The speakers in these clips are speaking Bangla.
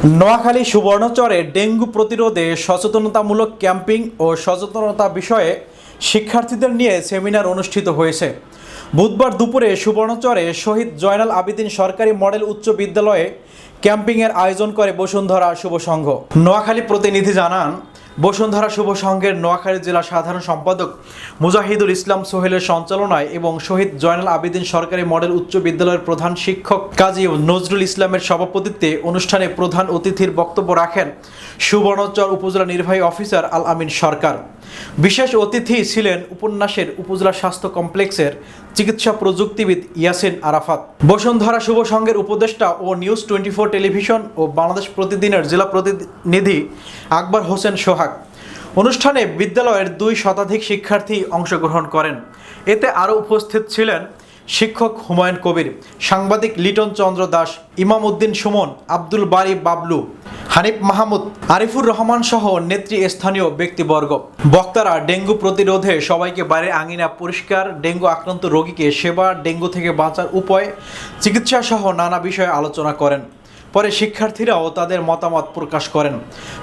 নোয়াখালী সুবর্ণচরে ডেঙ্গু প্রতিরোধে সচেতনতামূলক ক্যাম্পিং ও সচেতনতা বিষয়ে শিক্ষার্থীদের নিয়ে সেমিনার অনুষ্ঠিত হয়েছে। বুধবার দুপুরে সুবর্ণচরে শহীদ জয়নাল আবেদীন সরকারি মডেল উচ্চ বিদ্যালয়ে ক্যাম্পিংয়ের আয়োজন করে বসুন্ধরা শুভ সংঘ। নোয়াখালী প্রতিনিধি জানান, বসুন্ধরা শুভ সংঘের নোয়াখালী জেলা সাধারণ সম্পাদক মুজাহিদুল ইসলাম সোহেলের সঞ্চালনায় এবং শহীদ জয়নাল আবেদীন সরকারি মডেল উচ্চ বিদ্যালয়ের প্রধান শিক্ষক কাজী নজরুল ইসলামের সভাপতিত্বে অনুষ্ঠানে প্রধান অতিথির বক্তব্য রাখেন সুবর্ণচর উপজেলা নির্বাহী অফিসার আল আমিন সরকার। বিশেষ অতিথি ছিলেন উপন্যাসের উপজেলা স্বাস্থ্য কমপ্লেক্সের চিকিৎসা প্রযুক্তিবিদ ইয়াসিন আরাফাত, বসুন্ধরা শুভ সংঘের উপদেষ্টা ও নিউজ 24 টেলিভিশন ও বাংলাদেশ প্রতিদিনের জেলা প্রতিনিধি আকবর হোসেন সোহাগ। অনুষ্ঠানে বিদ্যালয়ের 2 শতাধিক শিক্ষার্থী অংশগ্রহণ করেন। এতে আরও উপস্থিত ছিলেন শিক্ষক হুমায়ুন কবির, সাংবাদিক লিটন চন্দ্র দাস, ইমাম উদ্দিন সুমন, আব্দুল বারি বাবলু, হানিফ মাহমুদ, আরিফুর রহমান সহ নেতৃস্থানীয় ব্যক্তিবর্গ। বক্তারা ডেঙ্গু প্রতিরোধে সবাইকে বাড়ির আঙিনা পরিষ্কার, ডেঙ্গু আক্রান্ত রোগীকে সেবা, ডেঙ্গু থেকে বাঁচার উপায়, চিকিৎসা সহ নানা বিষয়ে আলোচনা করেন। পরে শিক্ষার্থীরাও তাদের মতামত প্রকাশ করেন।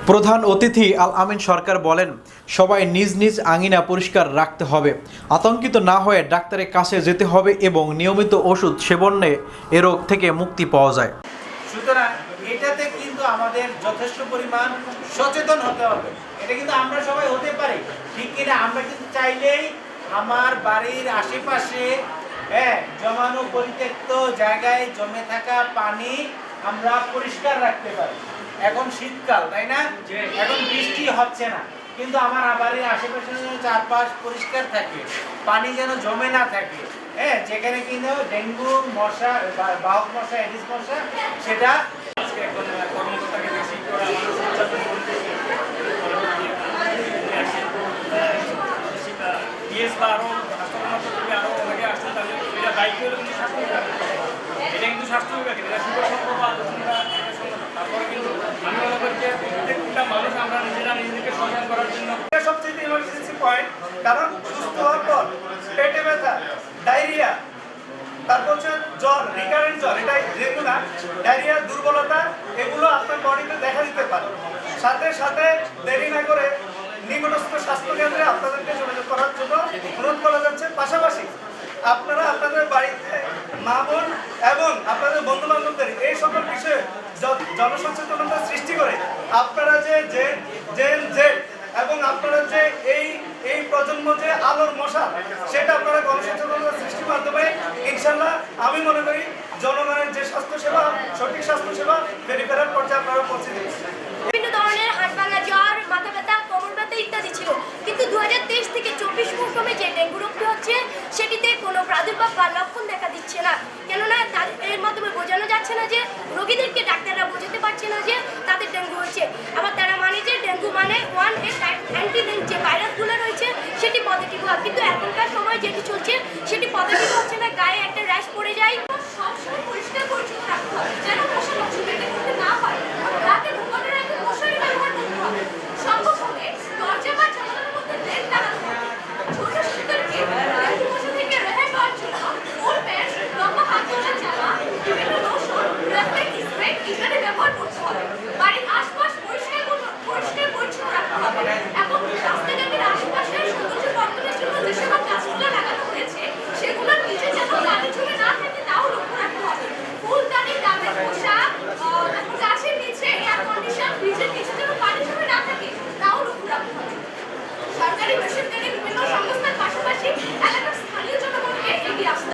প্রধান অতিথি আল আমিন সরকার বলেন, সবাই নিজ নিজ আঙিনা পরিষ্কার রাখতে হবে, আতঙ্কিত না হয়ে ডাক্তারের কাছে যেতে হবে এবং নিয়মিত ওষুধ সেবনে এ রোগ থেকে মুক্তি পাওয়া যায়। সুতরাং এটাতে কিন্তু আমাদের যথেষ্ট পরিমাণ সচেতন হতে হবে। এটা কিন্তু আমরা সবাই হতে পারি, ঠিক কিনা? আমরা কিন্তু চাইলেই আমার বাড়ির আশেপাশে জমানো পরিত্যক্ত জায়গায় জমে থাকা পানি আমরা পরিষ্কার রাখতে পারি। এখন শীতকাল, তাই না? এখন বৃষ্টি হচ্ছে না, কিন্তু আমার বাড়ির আশেপাশে চারপাশ পরিষ্কার থাকে, পানি যেন জমে না থাকে। যেখানে কিন্তু ডেঙ্গু মশা, বাহক মশা, এডিস মশা, সেটা কর্মকর্তাকে বেশি করে এটা কিন্তু স্বাস্থ্য বিভাগের, তারপরে কিন্তু আমি মনে করি যে প্রত্যেকটা মানুষ আমরা নিজেদেরকে সচেতন করার জন্য সবচেয়ে ইমার্জেন্সি পয়েন্ট। কারণ সুস্থ হওয়ার পর পেটে ব্যথা, ডায়রিয়া, তারপর হচ্ছে জ্বর, রিকারেন্ট জ্বর, এটাই রেগুলার ডায়রিয়া, দুর্বলতা, এগুলো আপনার বডিতে দেখা দিতে পারে। সাথে সাথে দেরি না করে নিকটস্থ স্বাস্থ্য কেন্দ্রে আপনাদেরকে যোগাযোগ করার জন্য অনুরোধ করা যাচ্ছে। পাশাপাশি আপনারা আপনাদের বাড়িতে মা বোন এবং আপনাদের বন্ধু বান্ধবদের এই সকল বিষয়ে জনসচেতনতা সৃষ্টি করে আপনারা যে জেন জেড এবং আপনারা যে এই প্রজন্ম যে আলোর মশা, সেটা আপনারা গণসচেতনতা সৃষ্টির মাধ্যমে ইনশাল্লাহ আমি মনে করি জনগণের যে স্বাস্থ্যসেবা, সঠিক স্বাস্থ্যসেবা পেরিফেরাল পর্যায়ে আপনারা পৌঁছে দিচ্ছেন। বিভিন্ন ধরনের হাড় ভাঙা, জ্বর, মাথা ব্যথা, কোমর ব্যথা ইত্যাদি ছিল, কিন্তু 2023 থেকে 24 মৌসুমে যে ডেঙ্গু রোগটি হচ্ছে সেটিতে কোনো প্রাদুর্ভাব বা লক্ষণ দেখা দিচ্ছে না। কেননা এর মাধ্যমে বোঝানো যাচ্ছে না যে রোগীদেরকে ডাক্তাররা বোঝাতে পারছে না যে তাদের ডেঙ্গু হচ্ছে। আবার তারা মানে যে ডেঙ্গু মানে 1A অ্যান্টিজেন যে ভাইরাসগুলো রয়েছে সেটি পজিটিভ হয়, কিন্তু এখনকার সময় যেটি চলছে সেটি পজিটিভ হচ্ছে না, গায়ে একটা র্যাশ পড়ে যায়। সবসময় পরিষ্কার পরিচ্ছন্ন রাখতে হবে যেন মশা লক্ষণটা করতে না পারে। রাতে ঘুমানোর আগে মশারি ব্যবহার করতে হবে। সম্ভব হলে দরজা বা জানালার মধ্যে নেট লাগাতে হবে। ছোট শিশুদেরকে ডেঙ্গু মশা থেকে রেহাই পাওয়ার জন্য ফুল প্যান্ট, লম্বা হাত তোলা জামা, বিভিন্ন লোশন, রেফ্লেক্ট স্প্রে ইত্যাদি ব্যবহার করতে হবে। বাড়ির আশপাশ পরিষ্কার পরিচ্ছন্ন রাখতে হবে এবং রাস্তাঘাটের আশেপাশে সৌন্দর্য বর্ধনের জন্য যে সকল গাছগুলো লাগানো হয়েছে সেগুলোর নিচে যেন পানি জমে না থাকে তাও লক্ষ্য রাখতে হবে। ফুলদানি, ডাবের খোসা, গাছের নিচে এয়ার কন্ডিশন, ফ্রিজের নিচে যেন পানি জমে না থাকে তাও লক্ষ্য রাখতে হবে। সরকারি বেসরকারি